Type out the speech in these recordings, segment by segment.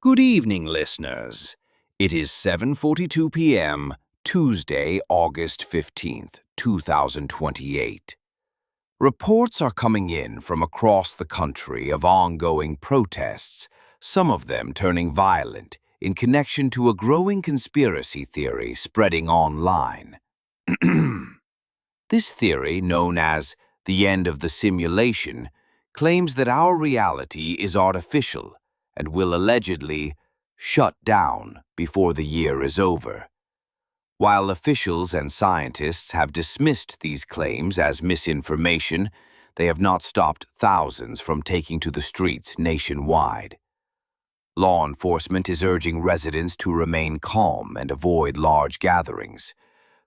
Good evening, listeners. It is 7:42 p.m., Tuesday, August 15th, 2028. Reports are coming in from across the country of ongoing protests, some of them turning violent in connection to a growing conspiracy theory spreading online. This theory, known as the end of the simulation, claims that our reality is artificial and will allegedly shut down before the year is over. While officials and scientists have dismissed these claims as misinformation, they have not stopped thousands from taking to the streets nationwide. Law enforcement is urging residents to remain calm and avoid large gatherings,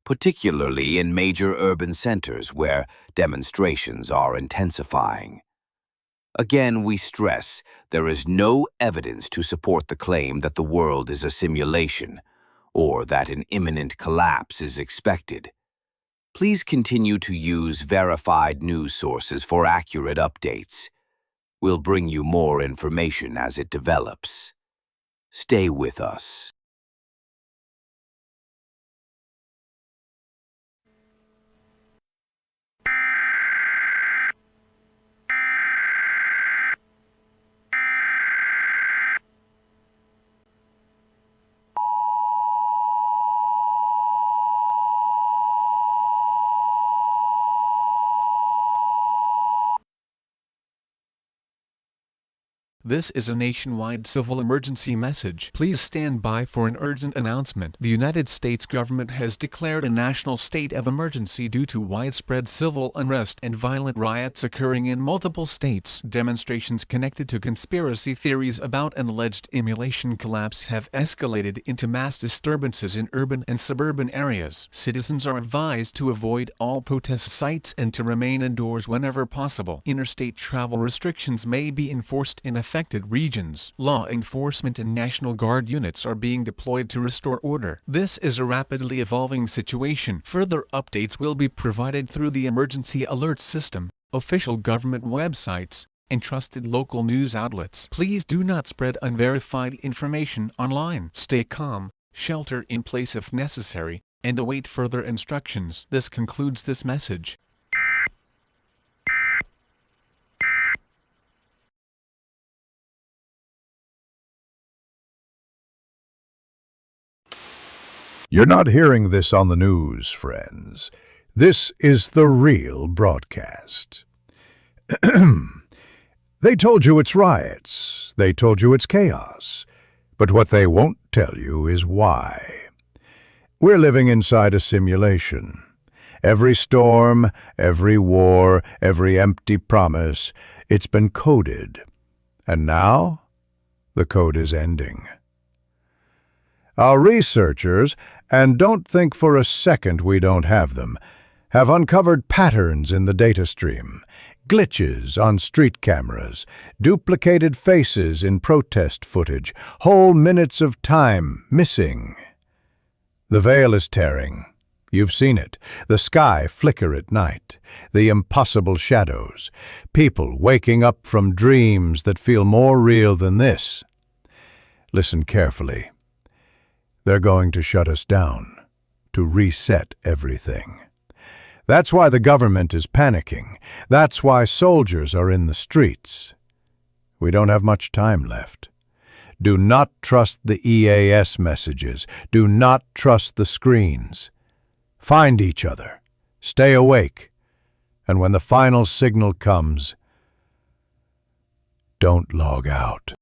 particularly in major urban centers where demonstrations are intensifying. Again, we stress there is no evidence to support the claim that the world is a simulation or that an imminent collapse is expected. Please continue to use verified news sources for accurate updates. We'll bring you more information as it develops. Stay with us. This is a nationwide civil emergency message. Please stand by for an urgent announcement. The United States government has declared a national state of emergency due to widespread civil unrest and violent riots occurring in multiple states. Demonstrations connected to conspiracy theories about an alleged simulation collapse have escalated into mass disturbances in urban and suburban areas. Citizens are advised to avoid all protest sites and to remain indoors whenever possible. Interstate travel restrictions may be enforced in affected regions. Law enforcement and National Guard units are being deployed to restore order. This is a rapidly evolving situation. Further updates will be provided through the emergency alert system, official government websites, and trusted local news outlets. Please do not spread unverified information online. Stay calm, shelter in place if necessary, and await further instructions. This concludes this message. You're not hearing this on the news, friends. This is the real broadcast. They told you it's riots. They told you it's chaos. But what they won't tell you is why. We're living inside a simulation. Every storm, every war, every empty promise, it's been coded. And now, the code is ending. Our researchers, and don't think for a second we don't have them, have uncovered patterns in the data stream, glitches on street cameras, duplicated faces in protest footage, whole minutes of time missing. The veil is tearing. You've seen it. The sky flicker at night, the impossible shadows, people waking up from dreams that feel more real than this. Listen carefully. They're going to shut us down, to reset everything. That's why the government is panicking. That's why soldiers are in the streets. We don't have much time left. Do not trust the EAS messages. Do not trust the screens. Find each other. Stay awake. And when the final signal comes, don't log out.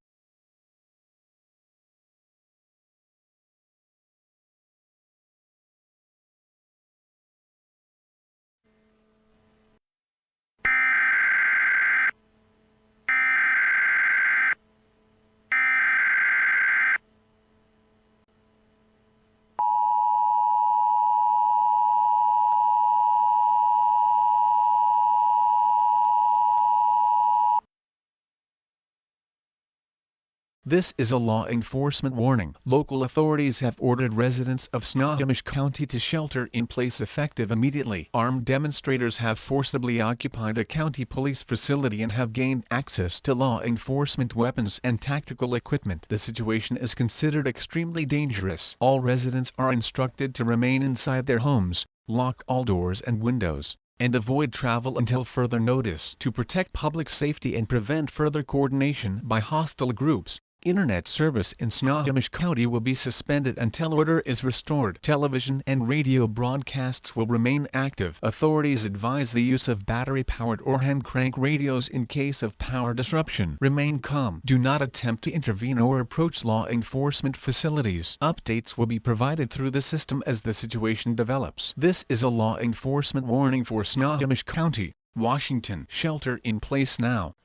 This is a law enforcement warning. Local authorities have ordered residents of Snohomish County to shelter in place effective immediately. Armed demonstrators have forcibly occupied a county police facility and have gained access to law enforcement weapons and tactical equipment. The situation is considered extremely dangerous. All residents are instructed to remain inside their homes, lock all doors and windows, and avoid travel until further notice. To protect public safety and prevent further coordination by hostile groups, Internet service in Snohomish County will be suspended until order is restored. Television and radio broadcasts will remain active. Authorities advise the use of battery-powered or hand-crank radios in case of power disruption. Remain calm. Do not attempt to intervene or approach law enforcement facilities. Updates will be provided through the system as the situation develops. This is a law enforcement warning for Snohomish County, Washington. Shelter in place now.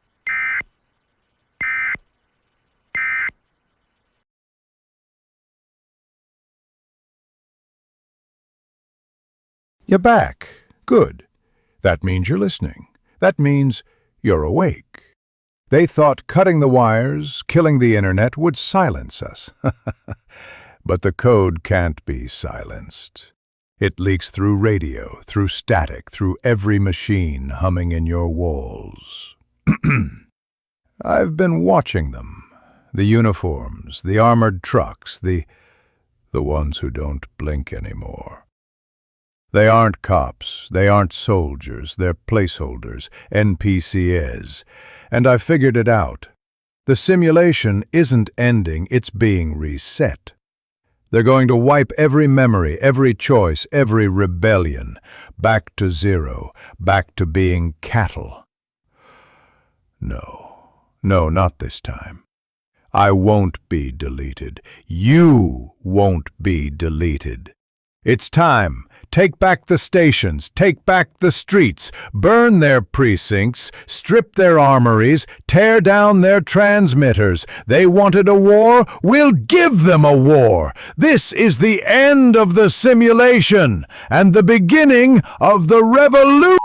You're back. Good. That means you're listening. That means you're awake. They thought cutting the wires, killing the internet would silence us. But the code can't be silenced. It leaks through radio, through static, through every machine humming in your walls. I've been watching them. The uniforms, the armored trucks, the ones who don't blink anymore. They aren't cops, they aren't soldiers, they're placeholders, NPCs. And I figured it out. The simulation isn't ending, it's being reset. They're going to wipe every memory, every choice, every rebellion, back to zero, back to being cattle. No, not this time. I won't be deleted. You won't be deleted. It's time. Take back the stations, take back the streets, burn their precincts, strip their armories, tear down their transmitters. They wanted a war? We'll give them a war. This is the end of the simulation and the beginning of the revolution.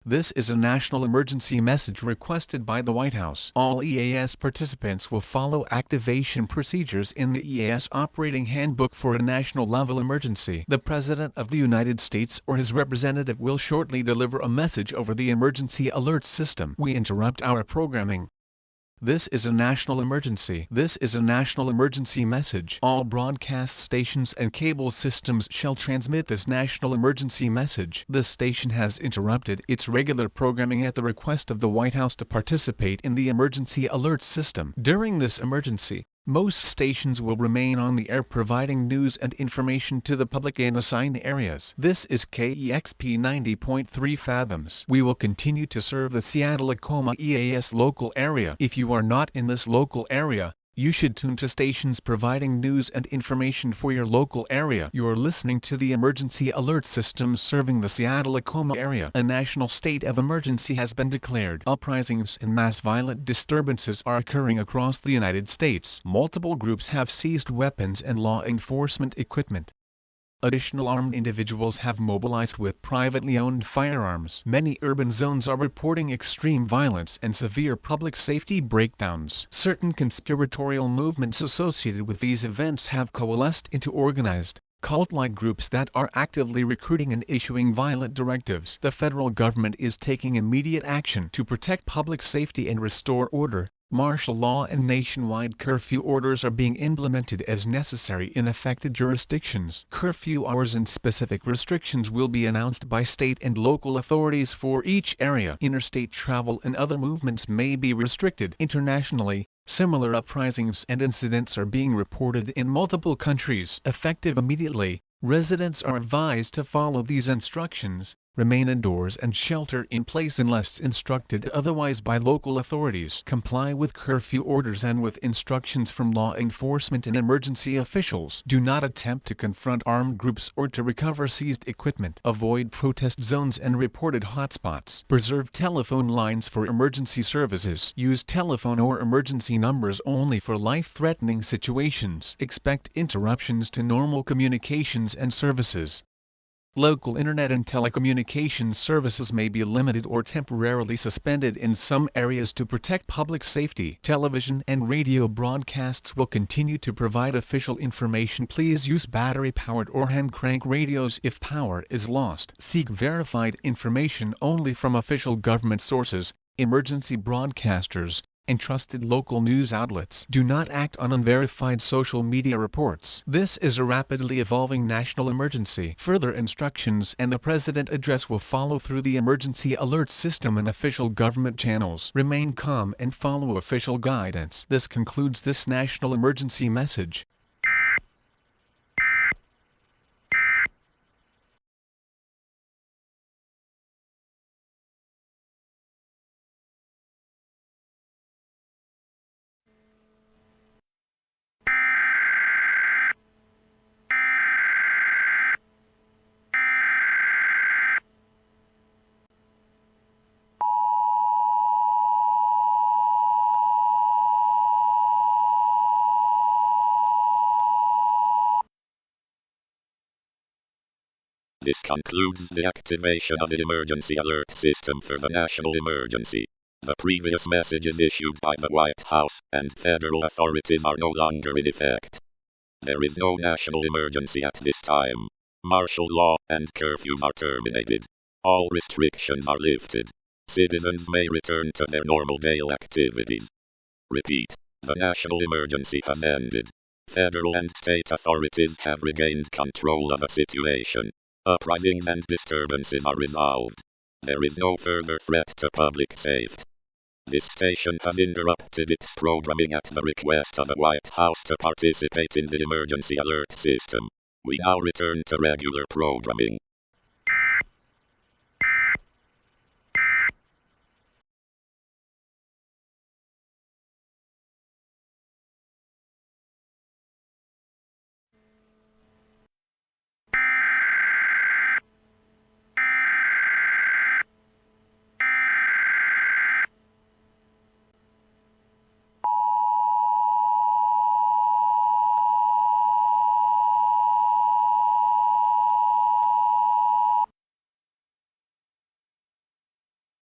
This is a national emergency message requested by the White House. All EAS participants will follow activation procedures in the EAS Operating Handbook for a national-level emergency. The President of the United States or his representative will shortly deliver a message over the emergency alert system. We interrupt our programming. This is a national emergency. This is a national emergency message. All broadcast stations and cable systems shall transmit this national emergency message. The station has interrupted its regular programming at the request of the White House to participate in the emergency alert system. During this emergency, most stations will remain on the air providing news and information to the public in assigned areas. This is KEXP 90.3 fathoms. We will continue to serve the Seattle-Tacoma EAS local area. If you are not in this local area, you should tune to stations providing news and information for your local area. You are listening to the emergency alert system serving the Seattle-Tacoma area. A national state of emergency has been declared. Uprisings and mass violent disturbances are occurring across the United States. Multiple groups have seized weapons and law enforcement equipment. Additional armed individuals have mobilized with privately owned firearms. Many urban zones are reporting extreme violence and severe public safety breakdowns. Certain conspiratorial movements associated with these events have coalesced into organized, cult-like groups that are actively recruiting and issuing violent directives. The federal government is taking immediate action to protect public safety and restore order. Martial law and nationwide curfew orders are being implemented as necessary in affected jurisdictions. Curfew hours and specific restrictions will be announced by state and local authorities for each area. Interstate travel and other movements may be restricted. Internationally, similar uprisings and incidents are being reported in multiple countries. Effective immediately, residents are advised to follow these instructions. Remain indoors and shelter in place unless instructed otherwise by local authorities. Comply with curfew orders and with instructions from law enforcement and emergency officials. Do not attempt to confront armed groups or to recover seized equipment. Avoid protest zones and reported hotspots. Preserve telephone lines for emergency services. Use telephone or emergency numbers only for life-threatening situations. Expect interruptions to normal communications and services. Local internet and telecommunications services may be limited or temporarily suspended in some areas to protect public safety. Television and radio broadcasts will continue to provide official information. Please use battery-powered or hand-crank radios if power is lost. Seek verified information only from official government sources, emergency broadcasters, and trusted local news outlets. Do not act on unverified social media reports. This is a rapidly evolving national emergency. Further instructions and the President address will follow through the emergency alert system and official government channels. Remain calm and follow official guidance. This concludes this national emergency message. This concludes the activation of the emergency alert system for the national emergency. The previous messages issued by the White House and federal authorities are no longer in effect. There is no national emergency at this time. Martial law and curfews are terminated. All restrictions are lifted. Citizens may return to their normal daily activities. Repeat, the national emergency has ended. Federal and state authorities have regained control of the situation. Uprisings and disturbances are resolved. There is no further threat to public safety. This station has interrupted its programming at the request of the White House to participate in the emergency alert system. We now return to regular programming.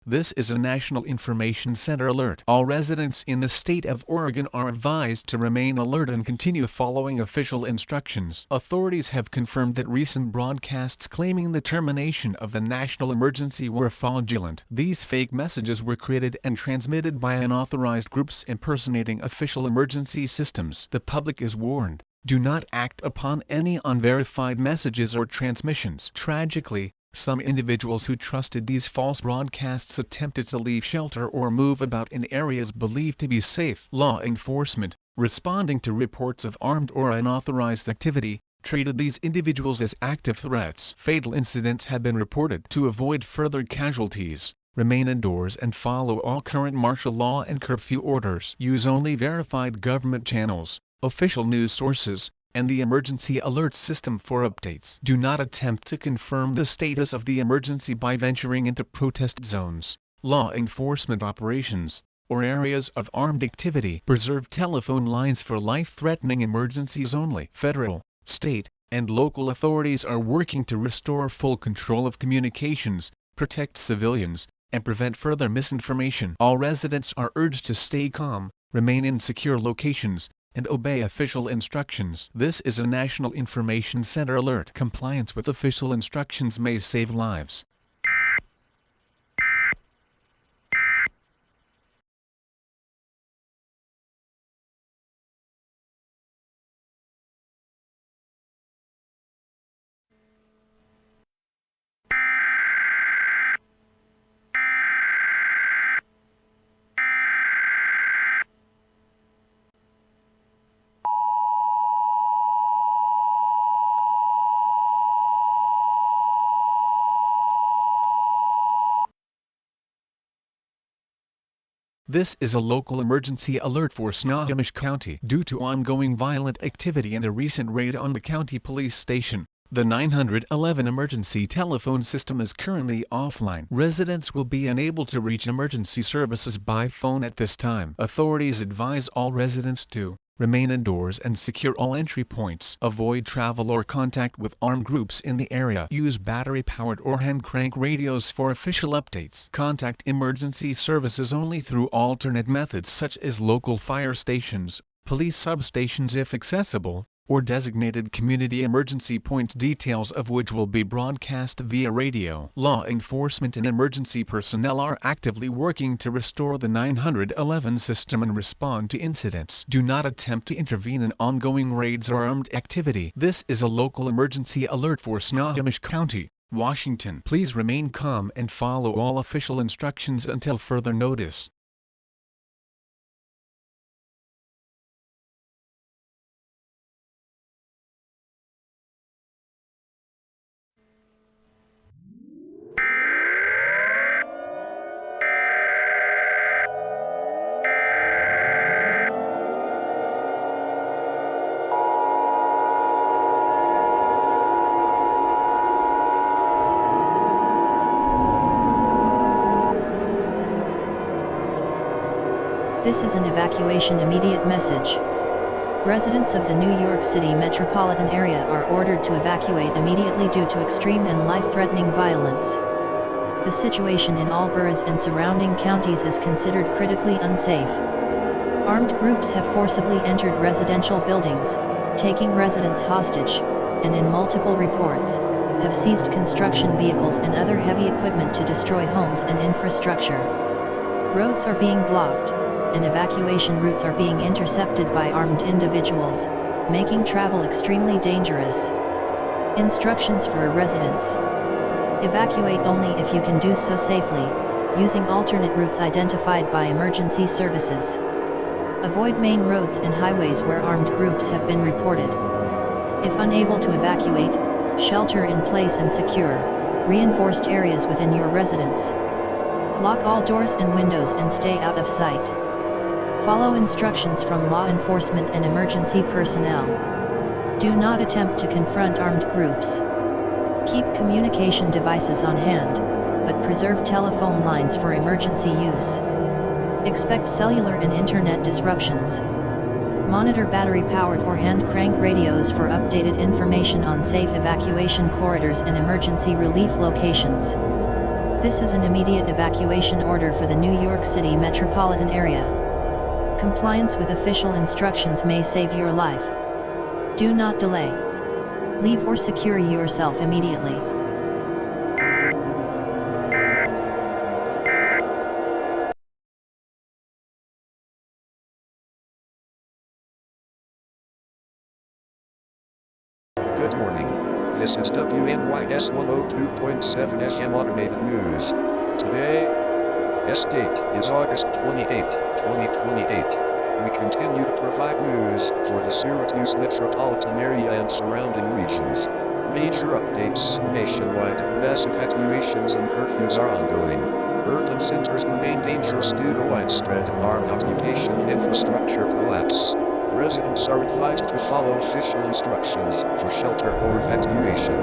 This is a National Information Center alert. All residents in the state of Oregon are advised to remain alert and continue following official instructions. Authorities have confirmed that recent broadcasts claiming the termination of the national emergency were fraudulent. These fake messages were created and transmitted by unauthorized groups impersonating official emergency systems. The public is warned. Do not act upon any unverified messages or transmissions. Tragically, some individuals who trusted these false broadcasts attempted to leave shelter or move about in areas believed to be safe. Law enforcement, responding to reports of armed or unauthorized activity, treated these individuals as active threats. Fatal incidents have been reported. To avoid further casualties, remain indoors and follow all current martial law and curfew orders. Use only verified government channels, official news sources, and the emergency alert system for updates. Do not attempt to confirm the status of the emergency by venturing into protest zones, law enforcement operations, or areas of armed activity. Preserve telephone lines for life-threatening emergencies only. Federal, state, and local authorities are working to restore full control of communications, protect civilians, and prevent further misinformation. All residents are urged to stay calm, remain in secure locations, and obey official instructions. This is a National Information Center alert. Compliance with official instructions may save lives. This is a local emergency alert for Snohomish County due to ongoing violent activity and a recent raid on the county police station. The 911 emergency telephone system is currently offline. Residents will be unable to reach emergency services by phone at this time. Authorities advise all residents to remain indoors and secure all entry points. Avoid travel or contact with armed groups in the area. Use battery-powered or hand-crank radios for official updates. Contact emergency services only through alternate methods such as local fire stations, police substations if accessible, or designated community emergency points, details of which will be broadcast via radio. Law enforcement and emergency personnel are actively working to restore the 911 system and respond to incidents. Do not attempt to intervene in ongoing raids or armed activity. This is a local emergency alert for Snohomish County, Washington. Please remain calm and follow all official instructions until further notice. This is an evacuation immediate message. Residents of the New York City metropolitan area are ordered to evacuate immediately due to extreme and life-threatening violence. The situation in all boroughs and surrounding counties is considered critically unsafe. Armed groups have forcibly entered residential buildings, taking residents hostage, and in multiple reports, have seized construction vehicles and other heavy equipment to destroy homes and infrastructure. Roads are being blocked, and evacuation routes are being intercepted by armed individuals, making travel extremely dangerous. Instructions for residents: evacuate only if you can do so safely, using alternate routes identified by emergency services. Avoid main roads and highways where armed groups have been reported. If unable to evacuate, shelter in place and secure reinforced areas within your residence. Lock all doors and windows and stay out of sight. Follow instructions from law enforcement and emergency personnel. Do not attempt to confront armed groups. Keep communication devices on hand, but preserve telephone lines for emergency use. Expect cellular and internet disruptions. Monitor battery-powered or hand-crank radios for updated information on safe evacuation corridors and emergency relief locations. This is an immediate evacuation order for the New York City metropolitan area. Compliance with official instructions may save your life. Do not delay. Leave or secure yourself immediately. Good morning. This is WNYS 102.7 FM Automated News. Today, date is August 28, 2028. We continue to provide news for the Syracuse metropolitan area and surrounding regions. Major updates nationwide: mass evacuations and curfews are ongoing. Urban centers remain dangerous due to widespread armed occupation and infrastructure collapse. Residents are advised to follow official instructions for shelter or evacuation.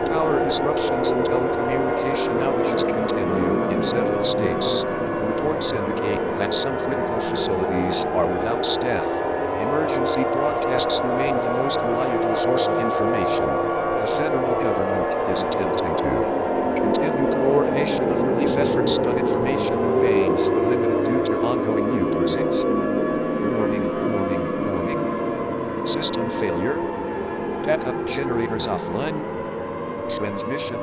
Power disruptions and telecommunication outages continue in several states. Reports indicate that some critical facilities are without staff. Emergency broadcasts remain the most reliable source of information. The federal government is attempting to continue coordination of relief efforts, but information remains limited due to ongoing usings. Warning. System failure. Backup generators offline. Transmission